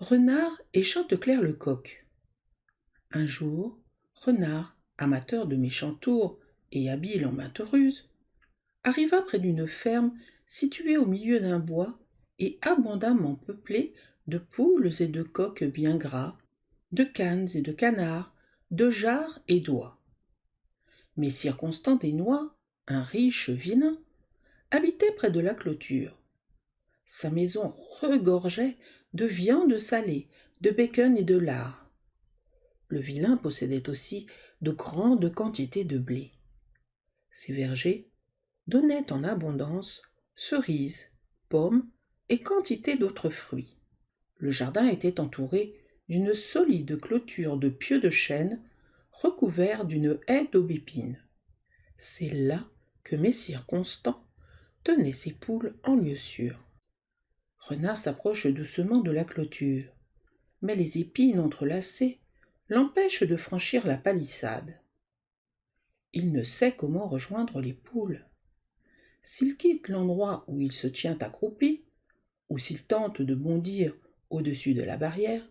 Renard et Chanteclair le coq. Un jour, Renard, amateur de méchants tours et habile en maintes ruses, arriva près d'une ferme située au milieu d'un bois et abondamment peuplée de poules et de coqs bien gras, de canes et de canards, de jarres et d'oies. Messire Constant Desnois, un riche vilain, habitait près de la clôture. Sa maison regorgeait de viande salée, de bacon et de lard. Le vilain possédait aussi de grandes quantités de blé. Ses vergers donnaient en abondance cerises, pommes et quantité d'autres fruits. Le jardin était entouré d'une solide clôture de pieux de chêne recouvert d'une haie d'aubépine. C'est là que messire Constant tenait ses poules en lieu sûr. Renard s'approche doucement de la clôture, mais les épines entrelacées l'empêchent de franchir la palissade. Il ne sait comment rejoindre les poules. S'il quitte l'endroit où il se tient accroupi, ou s'il tente de bondir au-dessus de la barrière,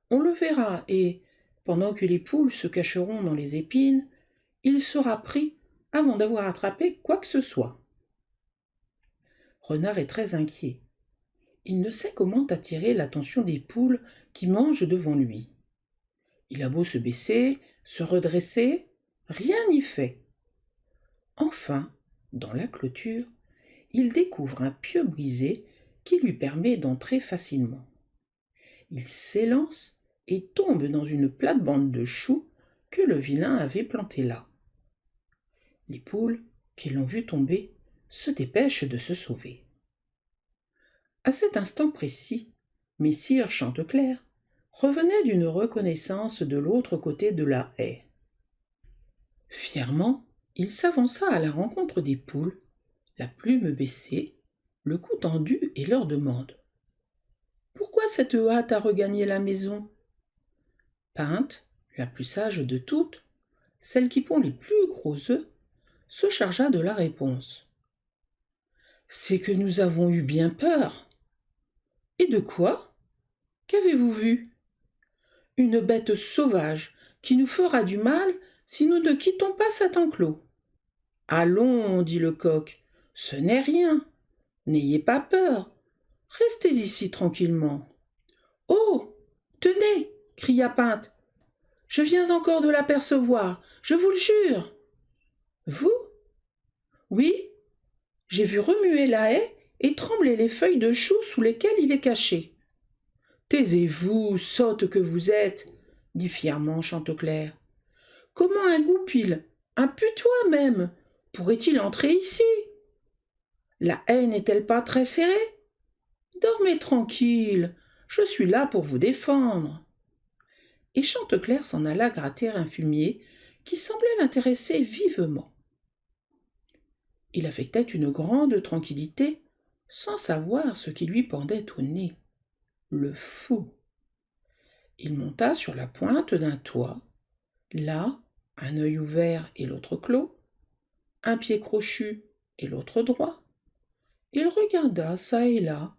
on le verra et, pendant que les poules se cacheront dans les épines, il sera pris avant d'avoir attrapé quoi que ce soit. Renard est très inquiet. Il ne sait comment attirer l'attention des poules qui mangent devant lui. Il a beau se baisser, se redresser, rien n'y fait. Enfin, dans la clôture, il découvre un pieu brisé qui lui permet d'entrer facilement. Il s'élance et tombe dans une plate-bande de choux que le vilain avait plantée là. Les poules, qui l'ont vu tomber, se dépêchent de se sauver. À cet instant précis, messire Chanteclair revenait d'une reconnaissance de l'autre côté de la haie. Fièrement, il s'avança à la rencontre des poules, la plume baissée, le cou tendu, et leur demande: Pourquoi cette hâte à regagner la maison? Pinte, la plus sage de toutes, celle qui pond les plus gros œufs, se chargea de la réponse. C'est que nous avons eu bien peur. Et de quoi? Qu'avez-vous vu? Une bête sauvage qui nous fera du mal si nous ne quittons pas cet enclos. Allons, dit le coq, ce n'est rien. N'ayez pas peur. Restez ici tranquillement. Oh, tenez, cria Pinte. Je viens encore de l'apercevoir, je vous le jure. Vous? Oui, j'ai vu remuer la haie et trembler les feuilles de chou sous lesquelles il est caché. Taisez-vous, sotte que vous êtes, dit fièrement Chanteclair. Comment un goupil, un putois même, pourrait-il entrer ici? La haie n'est-elle pas très serrée? Dormez tranquille, je suis là pour vous défendre. Et Chanteclair s'en alla gratter un fumier qui semblait l'intéresser vivement. Il affectait une grande tranquillité, sans savoir ce qui lui pendait au nez. Le fou. Il monta sur la pointe d'un toit. Là, un œil ouvert et l'autre clos, un pied crochu et l'autre droit. Il regarda çà et là,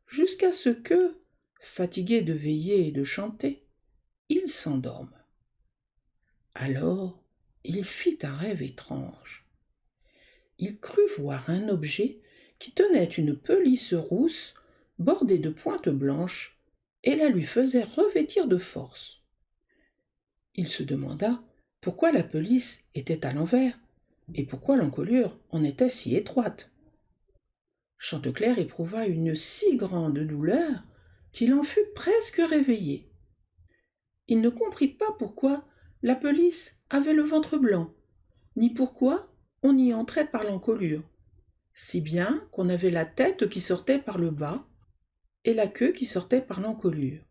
jusqu'à ce que, fatigué de veiller et de chanter, il s'endorme. Alors, il fit un rêve étrange. Il crut voir un objet qui tenait une pelisse rousse bordée de pointes blanches et la lui faisait revêtir de force. Il se demanda pourquoi la pelisse était à l'envers et pourquoi l'encolure en était si étroite. Chanteclair éprouva une si grande douleur qu'il en fut presque réveillé. Il ne comprit pas pourquoi la pelisse avait le ventre blanc, ni pourquoi on y entrait par l'encolure, si bien qu'on avait la tête qui sortait par le bas et la queue qui sortait par l'encolure.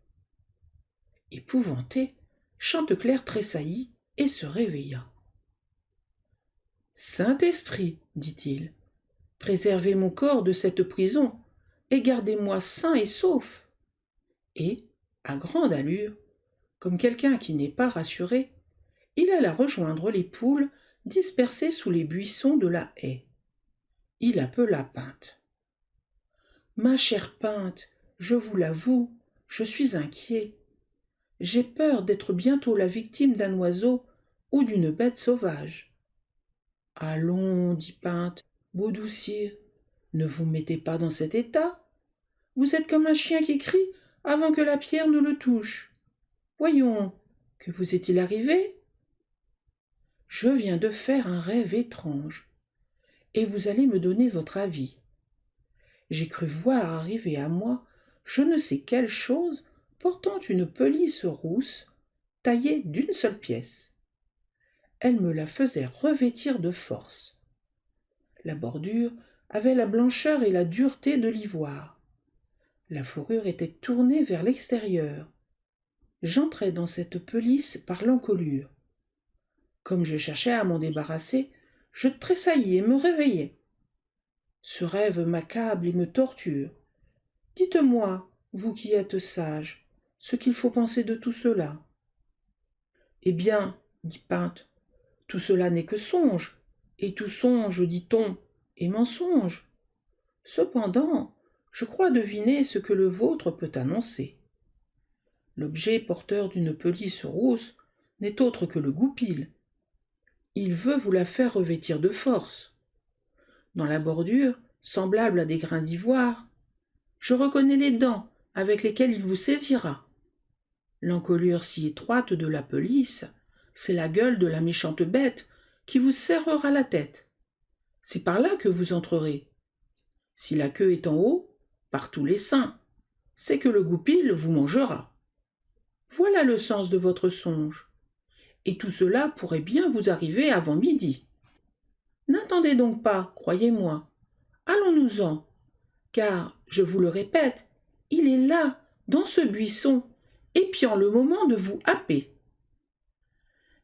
Épouvanté, Chanteclair tressaillit et se réveilla. Saint-Esprit, dit-il, préservez mon corps de cette prison et gardez-moi sain et sauf. Et, à grande allure, comme quelqu'un qui n'est pas rassuré, il alla rejoindre les poules dispersées sous les buissons de la haie. Il appela Pinte. Ma chère Pinte, je vous l'avoue, je suis inquiet. J'ai peur d'être bientôt la victime d'un oiseau ou d'une bête sauvage. Allons, dit Pinte, beau doucir, ne vous mettez pas dans cet état. Vous êtes comme un chien qui crie avant que la pierre ne le touche. Voyons, que vous est-il arrivé? Je viens de faire un rêve étrange, et vous allez me donner votre avis. J'ai cru voir arriver à moi je ne sais quelle chose portant une pelisse rousse, taillée d'une seule pièce. Elle me la faisait revêtir de force. La bordure avait la blancheur et la dureté de l'ivoire. La fourrure était tournée vers l'extérieur. J'entrais dans cette pelisse par l'encolure. Comme je cherchais à m'en débarrasser, je tressaillis et me réveillai. Ce rêve m'accable et me torture. Dites-moi, vous qui êtes sage, ce qu'il faut penser de tout cela. Eh bien, dit Pinte, tout cela n'est que songe, et tout songe, dit-on, est mensonge. Cependant, je crois deviner ce que le vôtre peut annoncer. L'objet porteur d'une pelisse rousse n'est autre que le goupil. Il veut vous la faire revêtir de force. Dans la bordure, semblable à des grains d'ivoire, je reconnais les dents avec lesquelles il vous saisira. L'encolure si étroite de la pelisse, c'est la gueule de la méchante bête qui vous serrera la tête. C'est par là que vous entrerez. Si la queue est en haut, par tous les seins, c'est que le goupil vous mangera. Voilà le sens de votre songe. Et tout cela pourrait bien vous arriver avant midi. N'attendez donc pas, croyez-moi. Allons-nous-en, car, je vous le répète, il est là, dans ce buisson, épiant le moment de vous happer.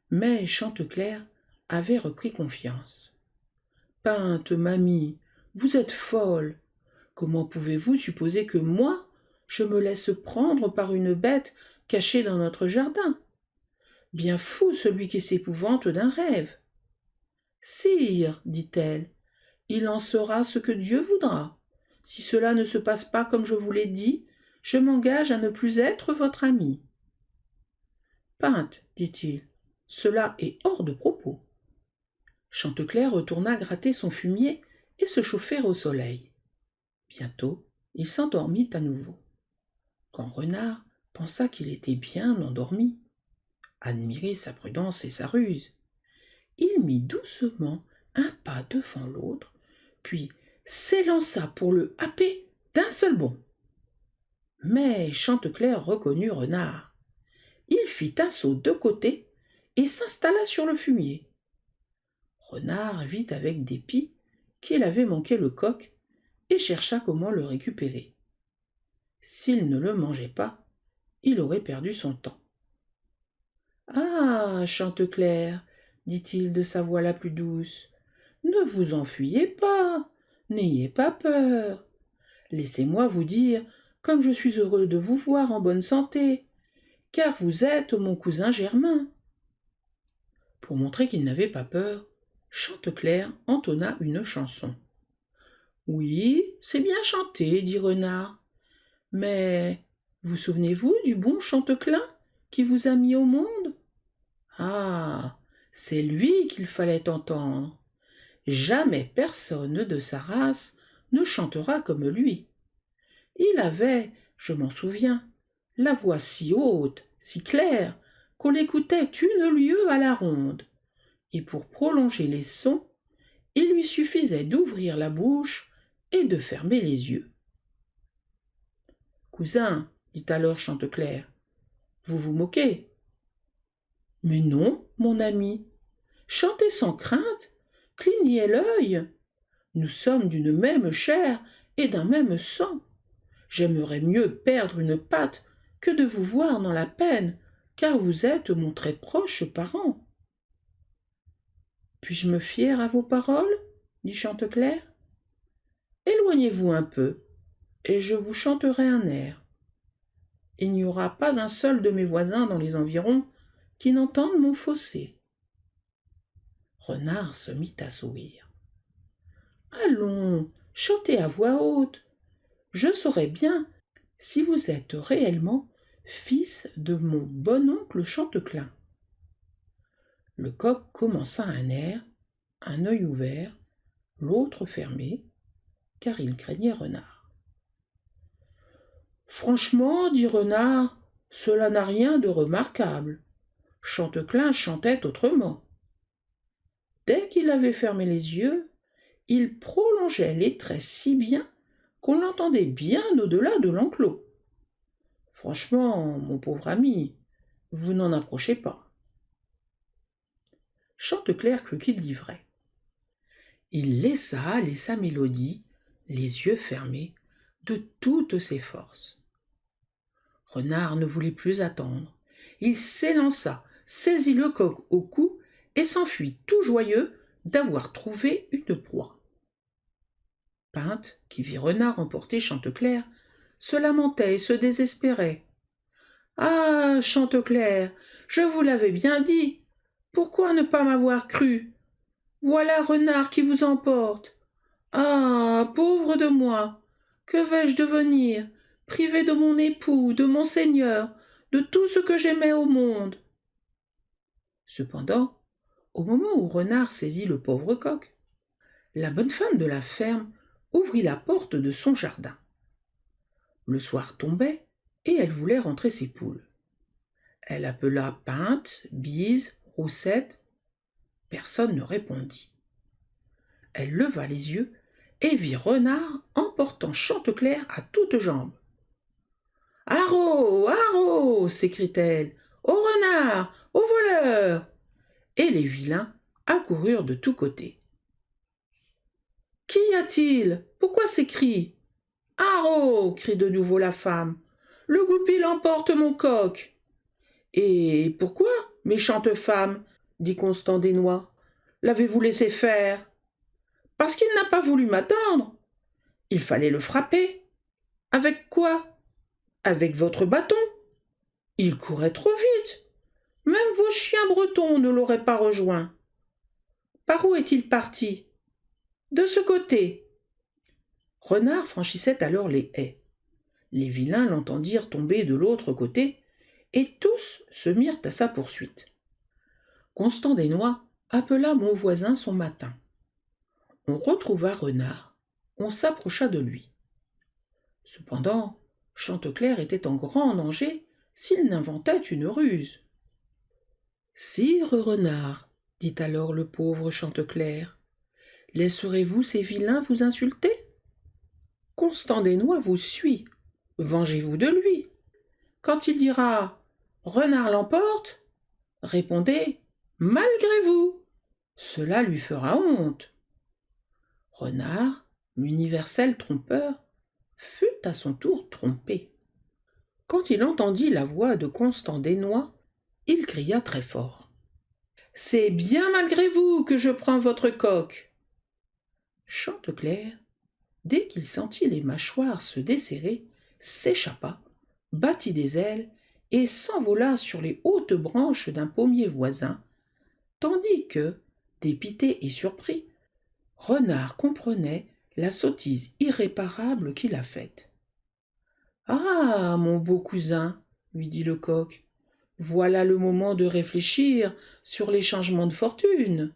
Mais Chanteclair avait repris confiance. Pinte, mamie, vous êtes folle. Comment pouvez-vous supposer que moi, je me laisse prendre par une bête cachée dans notre jardin? Bien fou celui qui s'épouvante d'un rêve. Sire, dit-elle, il en sera ce que Dieu voudra. Si cela ne se passe pas comme je vous l'ai dit, je m'engage à ne plus être votre ami. Pinte, dit-il, cela est hors de propos. Chanteclair retourna gratter son fumier et se chauffer au soleil. Bientôt, il s'endormit à nouveau. Quand Renard pensa qu'il était bien endormi, admirez sa prudence et sa ruse, il mit doucement un pas devant l'autre, puis s'élança pour le happer d'un seul bond. Mais Chanteclair reconnut Renard. Il fit un saut de côté et s'installa sur le fumier. Renard vit avec dépit qu'il avait manqué le coq et chercha comment le récupérer. S'il ne le mangeait pas, il aurait perdu son temps. « Ah, Chanteclair, dit-il de sa voix la plus douce, ne vous enfuyez pas, n'ayez pas peur. Laissez-moi vous dire comme je suis heureux de vous voir en bonne santé, car vous êtes mon cousin Germain. » Pour montrer qu'il n'avait pas peur, Chanteclair entonna une chanson. « Oui, c'est bien chanté, dit Renard, mais vous souvenez-vous du bon Chanteclin qui vous a mis au monde? Ah, c'est lui qu'il fallait entendre. Jamais personne de sa race ne chantera comme lui. Il avait, je m'en souviens, la voix si haute, si claire, qu'on l'écoutait une lieue à la ronde, et pour prolonger les sons, il lui suffisait d'ouvrir la bouche et de fermer les yeux. « Cousin, dit alors Chanteclair, vous vous moquez. »« Mais non, mon ami, chantez sans crainte, clignez l'œil. Nous sommes d'une même chair et d'un même sang. J'aimerais mieux perdre une patte que de vous voir dans la peine, car vous êtes mon très proche parent. » « Puis-je me fier à vos paroles, dit Chanteclair. Éloignez-vous un peu, et je vous chanterai un air. Il n'y aura pas un seul de mes voisins dans les environs qui n'entende mon fausset. » Renard se mit à sourire. « Allons, chantez à voix haute. Je saurai bien si vous êtes réellement fils de mon bon oncle Chanteclin. Le coq commença un air, un œil ouvert, l'autre fermé, car il craignait Renard. Franchement, dit Renard, cela n'a rien de remarquable. Chanteclin chantait autrement. Dès qu'il avait fermé les yeux, il prolongeait les traits si bien qu'on l'entendait bien au-delà de l'enclos. Franchement, mon pauvre ami, vous n'en approchez pas. Chanteclair crut qu'il dit vrai. Il laissa aller sa mélodie, les yeux fermés, de toutes ses forces. Renard ne voulut plus attendre. Il s'élança, saisit le coq au cou et s'enfuit tout joyeux d'avoir trouvé une proie. Pinte, qui vit Renard emporter Chanteclair, se lamentait et se désespérait. « Ah, Chanteclair, je vous l'avais bien dit. Pourquoi ne pas m'avoir cru? Voilà Renard qui vous emporte. Ah, pauvre de moi, que vais-je devenir, privé de mon époux, de mon seigneur, de tout ce que j'aimais au monde ?» Cependant, au moment où Renard saisit le pauvre coq, la bonne femme de la ferme ouvrit la porte de son jardin. Le soir tombait et elle voulait rentrer ses poules. Elle appela Pinte, Bise, Roussette. Personne ne répondit. Elle leva les yeux et vit Renard emportant Chanteclair à toutes jambes. « Haro, haro !» s'écrie-t-elle. « Au renard, au voleur !» Et les vilains accoururent de tous côtés. « Qu'y a-t-il? Pourquoi ces cris ?»« Haro !» crie de nouveau la femme. « Le goupil emporte mon coq !»« Et pourquoi, méchante femme, dit Constant Desnois, l'avez-vous laissé faire ? Parce qu'il n'a pas voulu m'attendre. Il fallait le frapper. Avec quoi? Avec votre bâton. Il courait trop vite. Même vos chiens bretons ne l'auraient pas rejoint. Par où est-il parti? De ce côté. Renard franchissait alors les haies. Les vilains l'entendirent tomber de l'autre côté, et tous se mirent à sa poursuite. Constant Desnois appela mon voisin son matin. On retrouva Renard, on s'approcha de lui. Cependant, Chanteclair était en grand danger s'il n'inventait une ruse. « Sire Renard, dit alors le pauvre Chanteclair, laisserez-vous ces vilains vous insulter? Constant Desnois vous suit, vengez-vous de lui. Quand il dira « Renard l'emporte », répondez « Malgré vous ». Cela lui fera honte. Renard, l'universel trompeur, fut à son tour trompé. Quand il entendit la voix de Constant Desnois, il cria très fort. « C'est bien malgré vous que je prends votre coq !» Chanteclair, dès qu'il sentit les mâchoires se desserrer, s'échappa, battit des ailes et s'envola sur les hautes branches d'un pommier voisin, tandis que, dépité et surpris, Renard comprenait la sottise irréparable qu'il a faite. « Ah, mon beau cousin, lui dit le coq, voilà le moment de réfléchir sur les changements de fortune.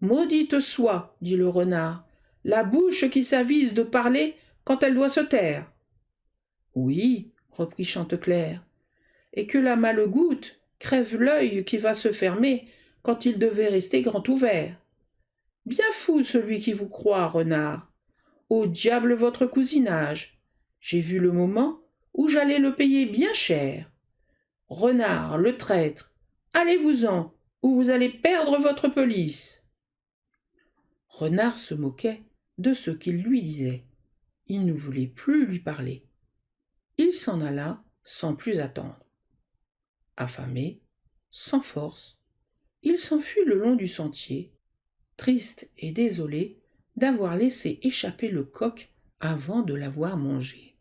Maudite soit, dit le renard, la bouche qui s'avise de parler quand elle doit se taire. Oui, reprit Chanteclair, et que la malgoutte crève l'œil qui va se fermer quand il devait rester grand ouvert. Bien fou celui qui vous croit, renard. Au diable votre cousinage. J'ai vu le moment où j'allais le payer bien cher. Renard, le traître, allez-vous-en, ou vous allez perdre votre pelisse. Renard se moquait de ce qu'il lui disait. Il ne voulait plus lui parler. Il s'en alla sans plus attendre. Affamé, sans force, il s'enfuit le long du sentier, triste et désolé d'avoir laissé échapper le coq avant de l'avoir mangé.